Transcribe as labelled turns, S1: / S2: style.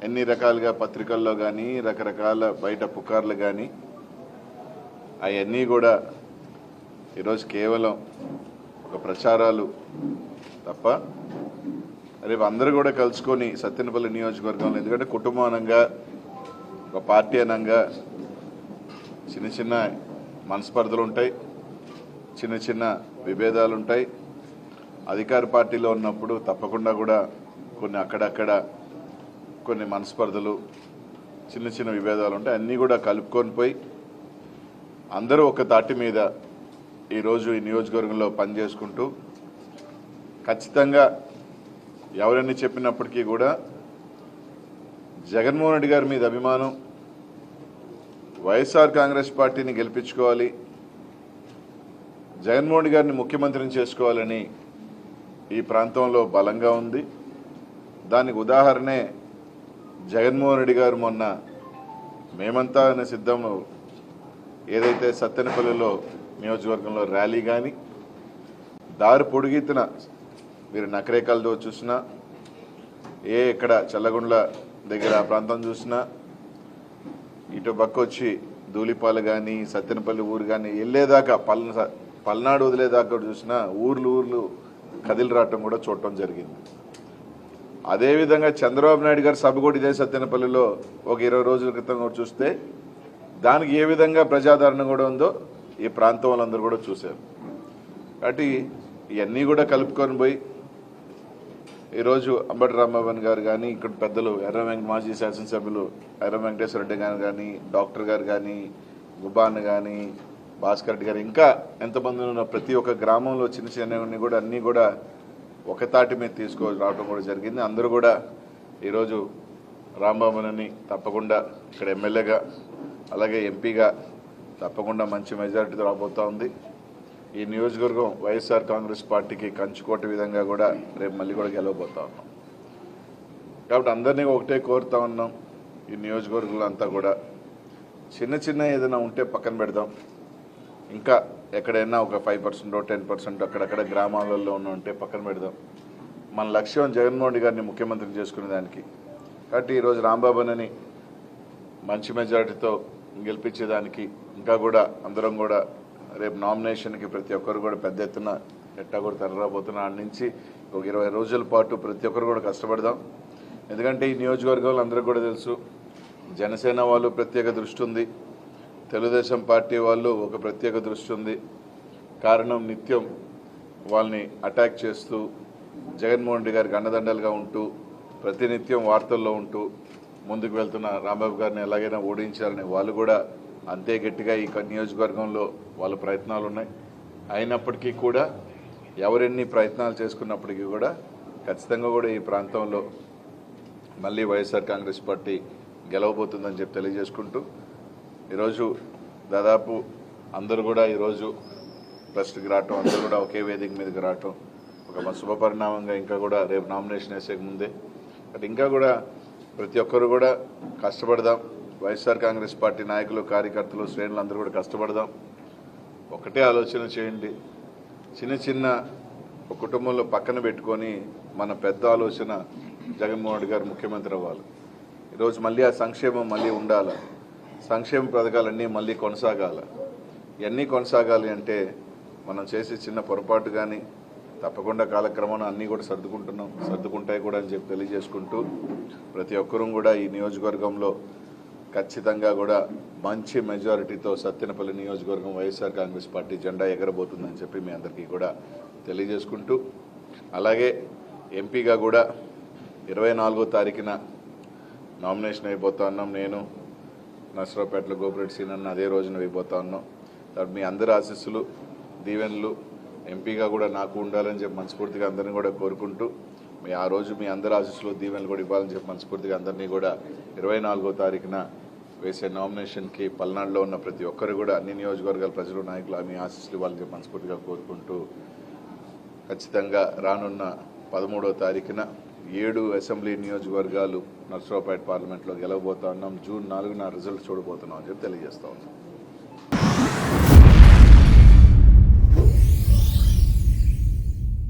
S1: ఎన్ని రకాలుగా పత్రికల్లో కానీ రకరకాల బయట పుకార్లు కానీ అవన్నీ కూడా ఈరోజు కేవలం ఒక ప్రచారాలు తప్ప రేపు అందరూ కూడా కలుసుకొని సత్తెనపల్లి నియోజకవర్గంలో, ఎందుకంటే కుటుంబానంగా ఒక పార్టీ అనంగా చిన్న చిన్న మనస్పర్ధలు ఉంటాయి, చిన్న చిన్న విభేదాలు ఉంటాయి. అధికార పార్టీలో ఉన్నప్పుడు తప్పకుండా కూడా కొన్ని అక్కడక్కడ కొన్ని మనస్పర్ధలు, చిన్న చిన్న విభేదాలు ఉంటాయి. అన్నీ కూడా కలుపుకొని పోయి అందరూ ఒక తాటి మీద ఈరోజు ఈ నియోజకవర్గంలో పనిచేసుకుంటూ ఖచ్చితంగా ఎవరన్నీ చెప్పినప్పటికీ కూడా జగన్మోహన్ రెడ్డి గారి మీద అభిమానం, వైఎస్ఆర్ కాంగ్రెస్ పార్టీని గెలిపించుకోవాలి, జగన్మోహన్ రెడ్డి గారిని ముఖ్యమంత్రిని చేసుకోవాలని ఈ ప్రాంతంలో బలంగా ఉంది. దానికి ఉదాహరణే జగన్మోహన్ రెడ్డి గారు మొన్న మేమంతా అనే సిద్ధం ఏదైతే సత్తెనపల్లిలో నియోజకవర్గంలో ర్యాలీ కానీ దారి పొడిగితున మీరు నకరేకల్తో చూసినా, ఇక్కడ చల్లగుండ్ల దగ్గర ఆ ప్రాంతం చూసినా, ఇటు పక్క వచ్చి ధూళిపాల కానీ సత్తెనపల్లి ఊరు కానీ వెళ్ళేదాకా పల్నాడు వదిలేదాకా చూసినా ఊర్లు కదిలి రావటం కూడా చూడటం జరిగింది. అదేవిధంగా చంద్రబాబు నాయుడు గారు సభ కూడా ఇదే సత్తెనపల్లిలో ఒక 20 రోజుల క్రితం కూడా చూస్తే దానికి ఏ విధంగా ప్రజాదరణ కూడా ఉందో ఈ ప్రాంతం వాళ్ళందరూ కూడా చూశారు. కాబట్టి ఇవన్నీ కూడా కలుపుకొని పోయి ఈరోజు అంబటి రాంబాబు గారు కానీ, ఇక్కడ పెద్దలు మాజీ శాసనసభ్యులు ఎర్ర వెంకటేశ్వర రెడ్డి గారు కానీ, డాక్టర్ గారు కానీ, గుబాన్ కానీ, భాస్కర్ రెడ్డి గారు, ఇంకా ఎంతమంది ఉన్న ప్రతి ఒక్క గ్రామంలో చిన్న చిన్నవన్నీ కూడా అన్నీ కూడా ఒక తాటి మీద రావడం కూడా జరిగింది. అందరూ కూడా ఈరోజు రాంబాబుని తప్పకుండా ఇక్కడ ఎమ్మెల్యేగా అలాగే ఎంపీగా తప్పకుండా మంచి మెజారిటీతో రాబోతూ ఉంది. ఈ నియోజకవర్గం వైఎస్ఆర్ కాంగ్రెస్ పార్టీకి కంచుకోట విధంగా కూడా రేపు మళ్ళీ కూడా గెలవబోతా ఉన్నాం. కాబట్టి అందరినీ ఒకటే కోరుతా ఉన్నాం, ఈ నియోజకవర్గంలో అంతా కూడా చిన్న ఏదైనా ఉంటే పక్కన పెడదాం. ఇంకా ఎక్కడైనా ఒక 5% 10% అక్కడక్కడ గ్రామాలలో ఉంటే పక్కన పెడదాం. మన లక్ష్యం జగన్మోహన్ రెడ్డి గారిని ముఖ్యమంత్రిని చేసుకునే దానికి. కాబట్టి ఈరోజు రాంబాబుని మంచి మెజారిటీతో గెలిపించేదానికి ఇంకా కూడా అందరం కూడా రేపు నామినేషన్కి ప్రతి ఒక్కరు కూడా పెద్ద ఎత్తున ఎట్టా కూడా తరలిరాబోతున్నా ఆడ నుంచి ఒక 20 రోజుల పాటు ప్రతి ఒక్కరు కూడా కష్టపడదాం. ఎందుకంటే ఈ నియోజకవర్గంలో అందరికీ కూడా తెలుసు, జనసేన వాళ్ళు ప్రత్యేక దృష్టి ఉంది, తెలుగుదేశం పార్టీ వాళ్ళు ఒక ప్రత్యేక దృష్టి ఉంది. కారణం నిత్యం వాళ్ళని అటాక్ చేస్తూ జగన్మోహన్ రెడ్డి గారికి అండదండలుగా ఉంటూ ప్రతినిత్యం వార్తల్లో ఉంటూ ముందుకు వెళ్తున్న రాంబాబు గారిని ఎలాగైనా ఓడించాలని వాళ్ళు కూడా అంతే గట్టిగా ఈ నియోజకవర్గంలో వాళ్ళ ప్రయత్నాలు ఉన్నాయి. అయినప్పటికీ కూడా ఎవరెన్ని ప్రయత్నాలు చేసుకున్నప్పటికీ కూడా ఖచ్చితంగా కూడా ఈ ప్రాంతంలో మళ్ళీ వైఎస్ఆర్ కాంగ్రెస్ పార్టీ గెలవబోతుందని చెప్పి తెలియజేసుకుంటూ ఈరోజు దాదాపు అందరూ కూడా ఈరోజు ఫస్ట్కి రావటం, అందరూ కూడా ఒకే వేదిక మీదకి రావటం ఒక శుభపరిణామంగా ఇంకా కూడా రేపు నామినేషన్ వేసే ముందే ఇంకా కూడా ప్రతి ఒక్కరు కూడా కష్టపడదాం. వైఎస్ఆర్ కాంగ్రెస్ పార్టీ నాయకులు, కార్యకర్తలు, శ్రేణులు అందరూ కూడా కష్టపడదాం. ఒకటే ఆలోచన చేయండి, చిన్న ఒక కుటుంబంలో పక్కన పెట్టుకొని మన పెద్ద ఆలోచన జగన్మోహన్ రెడ్డి గారు ముఖ్యమంత్రి అవ్వాలి. ఈరోజు మళ్ళీ ఆ సంక్షేమం మళ్ళీ ఉండాలి, సంక్షేమ పథకాలన్నీ మళ్ళీ కొనసాగాలి. ఇవన్నీ కొనసాగాలి అంటే మనం చేసే చిన్న పొరపాటు కానీ తప్పకుండా కాలక్రమాన అన్నీ కూడా సర్దుకుంటాయి కూడా అని చెప్పి తెలియజేసుకుంటూ ప్రతి ఒక్కరూ కూడా ఈ నియోజకవర్గంలో ఖచ్చితంగా కూడా మంచి మెజారిటీతో సత్తెనపల్లి నియోజకవర్గం వైఎస్ఆర్ కాంగ్రెస్ పార్టీ జెండా ఎగరబోతుందని చెప్పి మీ అందరికీ కూడా తెలియజేసుకుంటూ అలాగే ఎంపీగా కూడా 24వ తారీఖున నామినేషన్ అయిపోతా ఉన్నాం. నేను నర్సరావుపేటలో గోపిరెడ్డి సీనన్న అదే రోజున అయిపోతా ఉన్నాం. కాబట్టి మీ అందరి ఆశీస్సులు, దీవెనలు ఎంపీగా కూడా నాకు ఉండాలని చెప్పి మనస్ఫూర్తిగా అందరినీ కూడా కోరుకుంటూ ఆ రోజు మీ అందరి ఆశీస్సులు, దీవెనలు కూడా ఇవ్వాలని చెప్పి మనస్ఫూర్తిగా అందరినీ కూడా 24వ తారీఖున వేసే నామినేషన్కి పల్నాడులో ఉన్న ప్రతి ఒక్కరు కూడా అన్ని నియోజకవర్గాల ప్రజలు, నాయకులు మీ ఆశీస్సులు ఇవ్వాలని చెప్పి మనస్ఫూర్తిగా కోరుకుంటూ ఖచ్చితంగా రానున్న 13వ తారీఖున 7 అసెంబ్లీ నియోజకవర్గాలు నర్సరావుపేట పార్లమెంట్లో గెలవబోతా ఉన్నాం. జూన్ 4న రిజల్ట్ చూడబోతున్నాం అని చెప్పి తెలియజేస్తా ఉన్నాం.